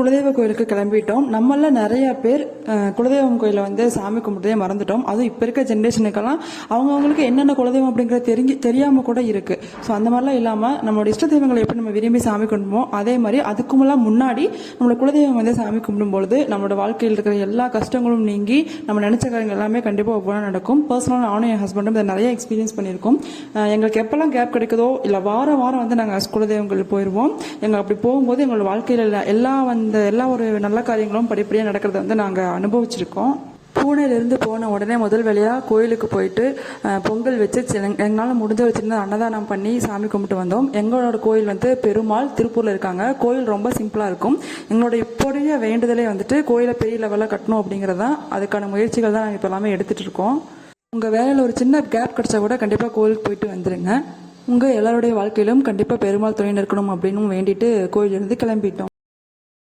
குலதெய்வ கோயிலுக்கு கிளம்பிட்டோம். நம்மள நிறைய பேர் குலதெய்வம் கோயிலை வந்து சாமி கும்பிட்டதே மறந்துட்டோம். அதுவும் இப்போ இருக்க ஜென்ரேஷனுக்கெல்லாம் அவங்களுக்கு என்னென்ன குலதெய்வம் அப்படிங்கிறது தெரியாமல் கூட இருக்கு. ஸோ அந்த மாதிரிலாம் இல்லாமல் நம்மளோட இஷ்ட தெய்வங்களை எப்படி நம்ம விரும்பி சாமி கும்பிடுமோ அதே மாதிரி அதுக்குமெல்லாம் முன்னாடி நம்மளோட குலதெய்வம் வந்து சாமி கும்பிடும்பொழுது நம்மளோட வாழ்க்கையில் இருக்கிற எல்லா கஷ்டங்களும் நீங்கி நம்ம நினைச்ச காரியங்கள் எல்லாமே கண்டிப்பாக ஒவ்வொன்றா நடக்கும். பர்சனலாக நானும் என் ஹஸ்பண்டும் இதை நிறைய எக்ஸ்பீரியன்ஸ் பண்ணியிருக்கோம். எங்களுக்கு எப்பெல்லாம் கேப் கிடைக்குதோ இல்லை வாரம் வந்து நாங்கள் குலதெய்வங்கள் போயிடுவோம். எங்கள் அப்படி போகும்போது எங்களோட வாழ்க்கையில் எல்லா ஒரு நல்ல காரியங்களும் படிப்படியாக நடக்கிறத வந்து நாங்கள் அனுபவிச்சிருக்கோம். பூனேலேருந்து போன உடனே முதல் வேலையாக கோயிலுக்கு போயிட்டு பொங்கல் வச்சு எங்களால் முடிஞ்ச வச்சுருந்து அன்னதானம் பண்ணி சாமி கும்பிட்டு வந்தோம். எங்களோட கோயில் வந்து பெருமாள் திருப்பூரில் இருக்காங்க. கோயில் ரொம்ப சிம்பிளாக இருக்கும். எங்களோட இப்போடைய வேண்டுதலே வந்துட்டு கோயிலை பெரிய லெவலில் கட்டணும் அப்படிங்கிறதான். அதுக்கான முயற்சிகள் தான் நாங்கள் இப்போ எல்லாமே எடுத்துகிட்டு இருக்கோம். உங்கள் வேலையில் ஒரு சின்ன கேப் கிடச்சா கூட கண்டிப்பாக கோயிலுக்கு போயிட்டு வந்துடுங்க. உங்கள் எல்லாருடைய வாழ்க்கையிலும் கண்டிப்பாக பெருமாள் துணை இருக்கணும் அப்படின்னு வேண்டிட்டு கோயிலிருந்து கிளம்பிட்டோம்.